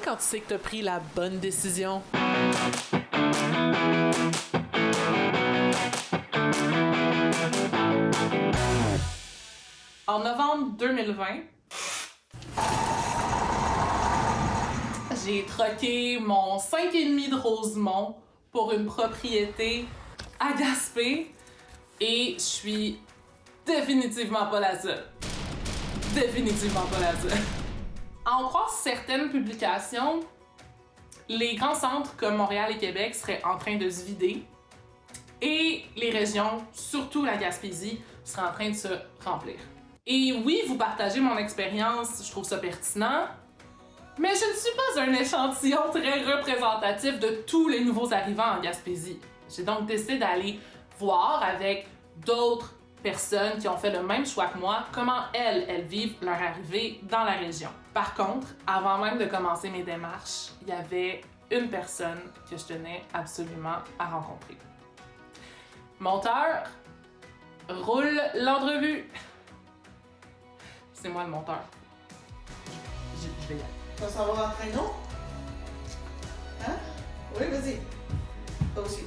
quand tu sais que tu as pris la bonne décision? En novembre 2020, j'ai troqué mon 5,5 de Rosemont pour une propriété à Gaspé et je suis définitivement pas la seule. Définitivement pas la seule. À en croire certaines publications, les grands centres comme Montréal et Québec seraient en train de se vider et les régions, surtout la Gaspésie, seraient en train de se remplir. Et oui, vous partagez mon expérience, je trouve ça pertinent, mais je ne suis pas un échantillon très représentatif de tous les nouveaux arrivants en Gaspésie. J'ai donc décidé d'aller voir avec d'autres personnes qui ont fait le même choix que moi, comment elles vivent leur arrivée dans la région. Par contre, avant même de commencer mes démarches, il y avait une personne que je tenais absolument à rencontrer. Monteur, roule l'entrevue. C'est moi le monteur. Je vais y aller. Tu vas s'en va en traîneau? Hein? Oui, vas-y. Toi aussi.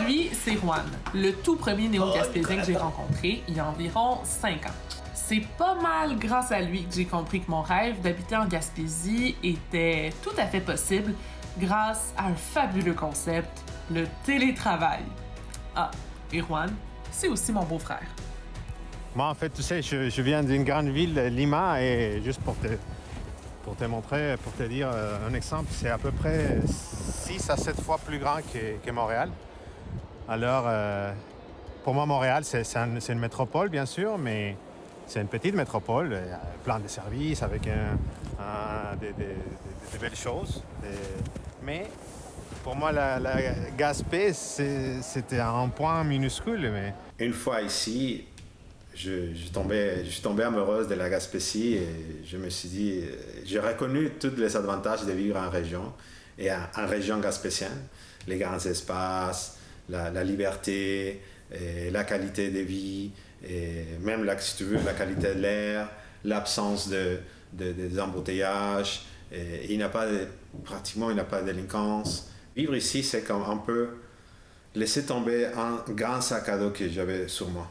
Lui, c'est Juan, le tout premier néo-gaspésien que j'ai rencontré il y a environ 5 ans. C'est pas mal grâce à lui que j'ai compris que mon rêve d'habiter en Gaspésie était tout à fait possible grâce à un fabuleux concept, le télétravail. Ah, et Juan, c'est aussi mon beau-frère. Moi, en fait, tu sais, je viens d'une grande ville, Lima, et juste pour te montrer, pour te dire un exemple, c'est à peu près 6 à 7 fois plus grand que Montréal. Alors, pour moi, Montréal, c'est une métropole, bien sûr, mais c'est une petite métropole, plein de services, avec des belles choses. Mais pour moi, la Gaspé, c'était un point minuscule. Mais... Une fois ici, je suis tombé amoureuse de la Gaspésie et je me suis dit, j'ai reconnu tous les avantages de vivre en région et en région gaspésienne, les grands espaces, la liberté, et la qualité de vie, et même si tu veux, la qualité de l'air, l'absence des embouteillages, et pratiquement il n'y a pas de délinquance. Vivre ici, c'est comme un peu laisser tomber un grand sac à dos que j'avais sur moi.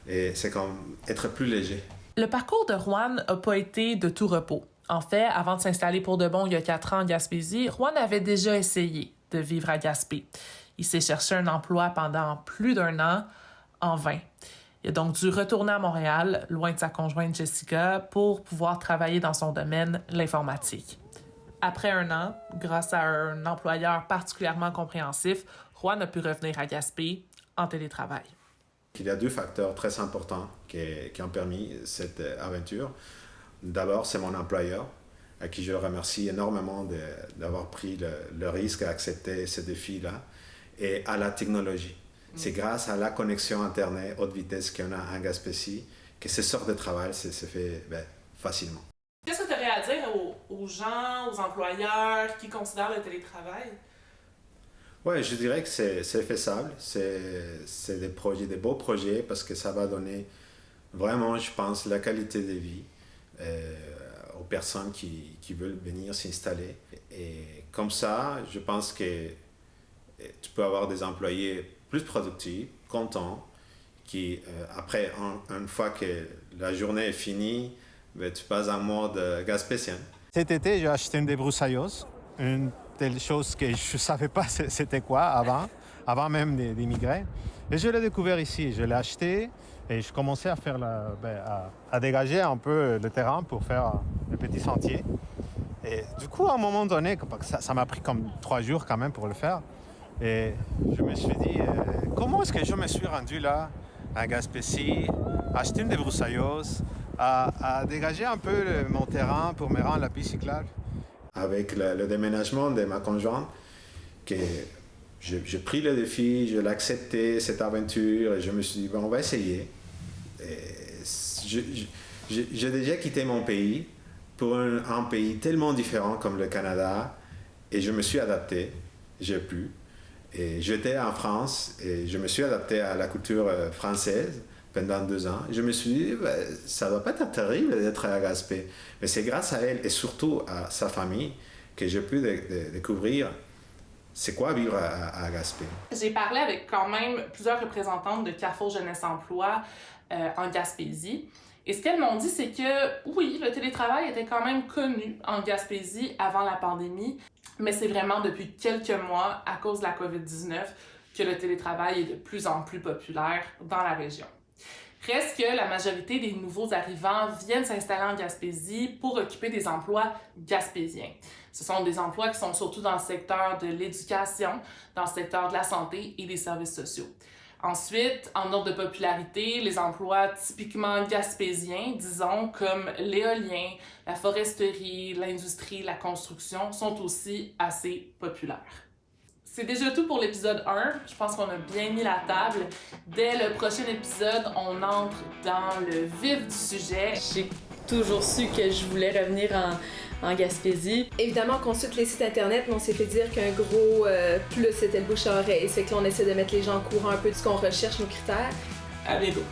Et c'est comme être plus léger. Le parcours de Juan n'a pas été de tout repos. En fait, avant de s'installer pour de bon il y a 4 ans en Gaspésie, Juan avait déjà essayé de vivre à Gaspé. Il s'est cherché un emploi pendant plus d'1 an, en vain. Il a donc dû retourner à Montréal, loin de sa conjointe Jessica, pour pouvoir travailler dans son domaine, l'informatique. Après 1 an, grâce à un employeur particulièrement compréhensif, Juan a pu revenir à Gaspé en télétravail. Il y a 2 facteurs très importants qui ont permis cette aventure. D'abord, c'est mon employeur, à qui je remercie énormément d'avoir pris le risque à accepter ce défi-là, et à la technologie. C'est grâce à la connexion Internet haute vitesse qu'on a en Gaspésie que ce sort de travail se fait facilement. Qu'est-ce que tu aurais à dire aux gens, aux employeurs qui considèrent le télétravail? Oui, je dirais que c'est faisable. C'est des beaux projets parce que ça va donner vraiment, je pense, la qualité de vie aux personnes qui veulent venir s'installer. Et comme ça, je pense que tu peux avoir des employés plus productifs, contents, qui, après, une fois que la journée est finie, tu passes en mode gaspésien. Cet été, j'ai acheté une débroussailleuse, une telle chose que je ne savais pas c'était quoi avant même d'immigrer. Et je l'ai découvert ici, je l'ai acheté et je commençais à faire à dégager un peu le terrain pour faire le petit sentier. Et du coup, à un moment donné, ça m'a pris comme 3 jours quand même pour le faire. Et je me suis dit, comment est-ce que je me suis rendu là, à Gaspésie, acheter une débroussailleuse, à dégager un peu mon terrain pour me rendre la piste cyclable. Avec le déménagement de ma conjointe, que j'ai pris le défi, je l'ai accepté, cette aventure, et je me suis dit, on va essayer. J'ai déjà quitté mon pays pour un pays tellement différent comme le Canada, et je me suis adapté, j'ai pu. Et j'étais en France et je me suis adapté à la culture française, pendant 2 ans. Je me suis dit, ça ne doit pas être terrible d'être à Gaspé. Mais c'est grâce à elle et surtout à sa famille que j'ai pu découvrir c'est quoi vivre à Gaspé. J'ai parlé avec quand même plusieurs représentantes de Carrefour Jeunesse Emploi en Gaspésie. Et ce qu'elles m'ont dit, c'est que oui, le télétravail était quand même connu en Gaspésie avant la pandémie, mais c'est vraiment depuis quelques mois, à cause de la COVID-19, que le télétravail est de plus en plus populaire dans la région. Reste que la majorité des nouveaux arrivants viennent s'installer en Gaspésie pour occuper des emplois gaspésiens. Ce sont des emplois qui sont surtout dans le secteur de l'éducation, dans le secteur de la santé et des services sociaux. Ensuite, en ordre de popularité, les emplois typiquement gaspésiens, disons, comme l'éolien, la foresterie, l'industrie, la construction, sont aussi assez populaires. C'est déjà tout pour l'épisode 1. Je pense qu'on a bien mis la table. Dès le prochain épisode, on entre dans le vif du sujet. J'ai toujours su que je voulais revenir en Gaspésie. Évidemment, on consulte les sites internet, mais on s'est fait dire qu'un gros plus c'était le bouche à oreille. C'est que là, on essaie de mettre les gens au courant un peu de ce qu'on recherche, nos critères. À bientôt!